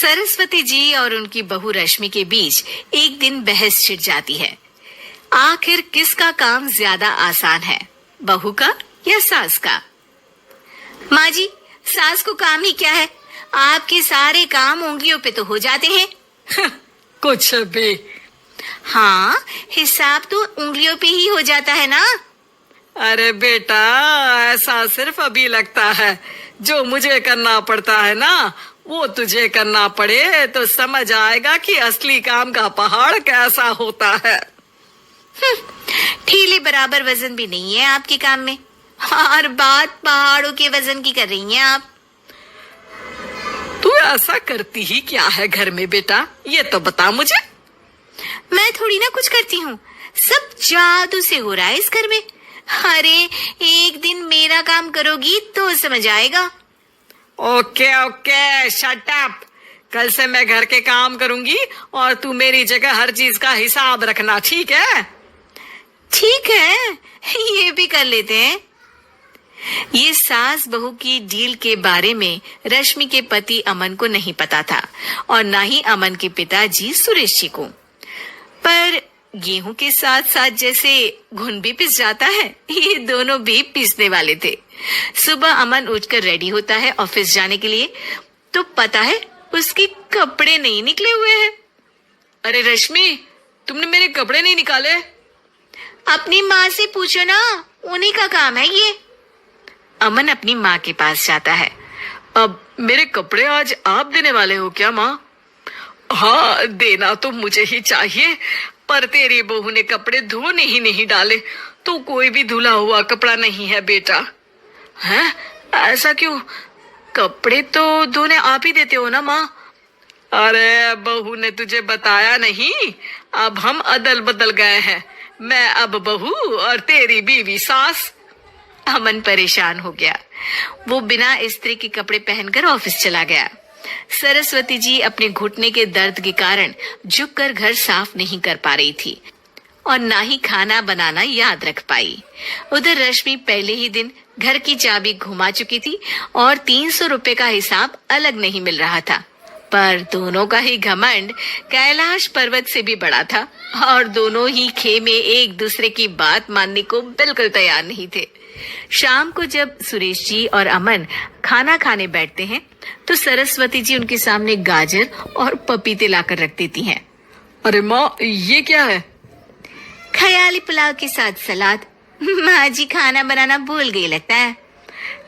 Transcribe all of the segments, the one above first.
सरस्वती जी और उनकी बहू रश्मि के बीच एक दिन बहस छिड़ जाती है। आखिर किसका काम ज्यादा आसान है, बहू का या सास का? माँ जी, सास को काम ही क्या है, आपके सारे काम उंगलियों पे तो हो जाते हैं। कुछ भी। हाँ, हिसाब तो उंगलियों पे ही हो जाता है ना। अरे बेटा, ऐसा सिर्फ अभी लगता है, जो मुझे करना पड़ता है ना वो तुझे करना पड़े तो समझ आएगा कि असली काम का पहाड़ कैसा होता है। ठीले बराबर वजन भी नहीं है आपके काम में, और बात पहाड़ों के वजन की कर रही हैं आप। तू ऐसा करती ही क्या है घर में बेटा, ये तो बता मुझे। मैं थोड़ी ना कुछ करती हूँ, सब जादू से हो रहा है इस घर में। अरे एक दिन मेरा काम करोगी तो समझ आएगा। Okay okay, shut up. कल से मैं घर के काम करूंगी और तू मेरी जगह हर चीज का हिसाब रखना, ठीक है? ठीक है, ये भी कर लेते हैं। ये सास बहू की डील के बारे में रश्मि के पति अमन को नहीं पता था और ना ही अमन के पिताजी सुरेश जी को। पर गेहूं के साथ साथ जैसे घुन भी पिस जाता है, ये दोनों भी पिसने वाले थे। सुबह अमन उठकर रेडी होता है ऑफिस जाने के लिए, तो पता है उसके कपड़े नहीं निकले हुए हैं। अरे रश्मि, तुमने मेरे कपड़े नहीं निकाले? अपनी माँ से पूछो ना, उन्हीं का काम है ये। अमन अपनी माँ के पास जाता है। अब मेरे कपड़े आज आप देने वाले हो क्या माँ? हाँ, देना तो मुझे ही चाहिए, पर तेरी बहू ने कपड़े धोने ही नहीं डाले, तो कोई भी धुला हुआ कपड़ा नहीं है बेटा। हैं? ऐसा क्यों? कपड़े तो धोने आप ही देते हो ना माँ? अरे बहू ने तुझे बताया नहीं, अब हम अदल बदल गए हैं, मैं अब बहू और तेरी बीवी सास। अमन परेशान हो गया। वो बिना इस्त्री के कपड़े पहनकर ऑफिस चला गया। सरस्वती जी अपने घुटने के दर्द के कारण झुककर घर साफ नहीं कर पा रही थी और ना ही खाना बनाना याद रख पाई। उधर रश्मि पहले ही दिन घर की चाबी घुमा चुकी थी और 300 रुपए का हिसाब अलग नहीं मिल रहा था। पर दोनों का ही घमंड कैलाश पर्वत से भी बड़ा था और दोनों ही खेमे एक दूसरे की बात मानने को बिल्कुल तैयार नहीं थे। शाम को जब सुरेश जी और अमन खाना खाने बैठते हैं तो सरस्वती जी उनके सामने गाजर और पपीते लाकर रख देती हैं। अरे माँ, ये क्या है? ख्याली पुलाव के साथ सलाद। माँ जी खाना बनाना भूल गई लगता है।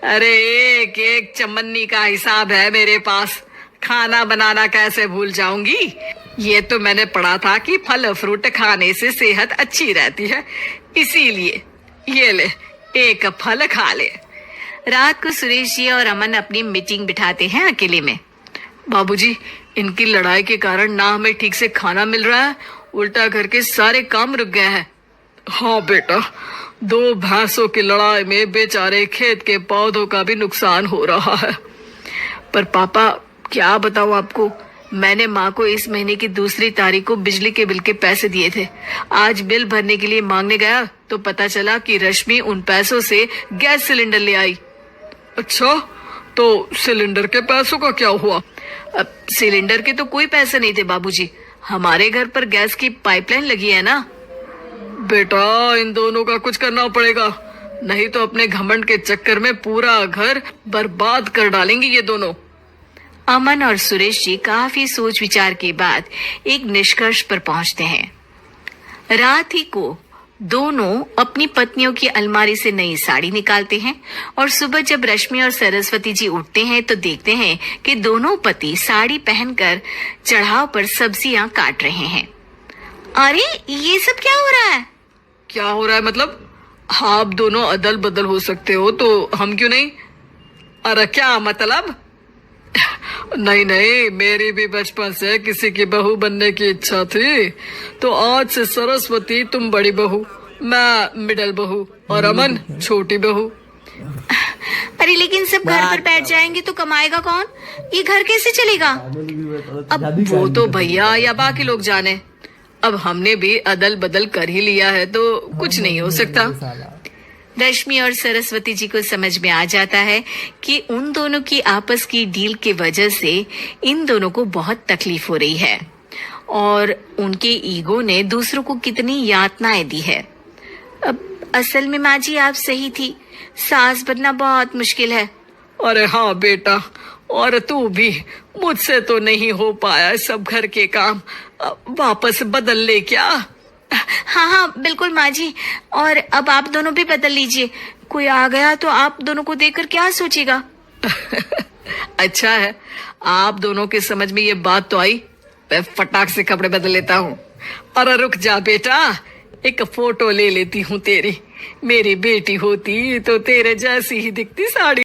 अरे एक एक चमन्नी का हिसाब है मेरे पास, खाना बनाना कैसे भूल जाऊंगी? ये तो मैंने पढ़ा था कि फल फ्रूट खाने से सेहत अच्छी रहती है, इसीलिए ये ले, एक फल खा ले। रात को सुरेश जी और अमन अपनी मीटिंग बिठाते हैं अकेले में। बाबूजी, इनकी लड़ाई के कारण ना हमें ठीक से खाना मिल रहा है, उल्टा घर के सारे काम रुक गए हैं। हाँ बेटा, 2 भैंसों की लड़ाई में बेचारे खेत के पौधों का भी नुकसान हो रहा है। पर पापा, क्या बताऊं आपको, मैंने माँ को इस महीने की 2 तारीख को बिजली के बिल के पैसे दिए थे। आज बिल भरने के लिए मांगने गया तो पता चला कि रश्मि उन पैसों से गैस सिलेंडर ले आई। अच्छा, तो सिलेंडर के पैसों का क्या हुआ? अब सिलेंडर के तो कोई पैसे नहीं थे बाबूजी, हमारे घर पर गैस की पाइपलाइन लगी है ना। बेटा, इन दोनों का कुछ करना पड़ेगा, नहीं तो अपने घमंड के चक्कर में पूरा घर बर्बाद कर डालेंगे ये दोनों। अमन और सुरेश जी काफी सोच विचार के बाद एक निष्कर्ष पर पहुंचते हैं। रात ही को दोनों अपनी पत्नियों की अलमारी से नई साड़ी निकालते हैं और सुबह जब रश्मि और सरस्वती जी उठते हैं तो देखते हैं कि दोनों पति साड़ी पहनकर चढ़ाव पर सब्जियां काट रहे हैं। अरे ये सब क्या हो रहा है? क्या हो रहा है मतलब? आप दोनों अदल बदल हो सकते हो तो हम क्यों नहीं? अरे क्या मतलब? नहीं नहीं, मेरी भी बचपन से किसी की बहू बनने की इच्छा थी, तो आज से सरस्वती तुम बड़ी बहू, मैं मिडल बहू और अमन छोटी बहू। अरे लेकिन सब घर पर बैठ जाएंगे तो कमाएगा कौन? ये घर कैसे चलेगा? अब वो तो भैया या बाकी लोग जाने, अब हमने भी अदल बदल कर ही लिया है तो कुछ नहीं हो सकता। रश्मि और सरस्वती जी को समझ में आ जाता है कि उन दोनों की आपस की डील के वजह से इन दोनों को बहुत तकलीफ हो रही है और उनके ईगो ने दूसरों को कितनी यातनाएं दी है। अब असल में माँ जी आप सही थी, सास बनना बहुत मुश्किल है। अरे हाँ बेटा, और तू भी, मुझसे तो नहीं हो पाया सब घर के काम, वापस बदल ले क्या? हाँ हाँ बिल्कुल माँ जी, और अब आप दोनों भी बदल लीजिए। कोई आ गया तो आप दोनों को देखकर क्या सोचेगा? अच्छा है, आप दोनों के समझ में ये बात तो आई। मैं फटाक से कपड़े बदल लेता हूँ। अरे रुक जा बेटा, एक फोटो ले लेती हूँ तेरी। मेरी बेटी होती तो तेरे जैसी ही दिखती साड़ी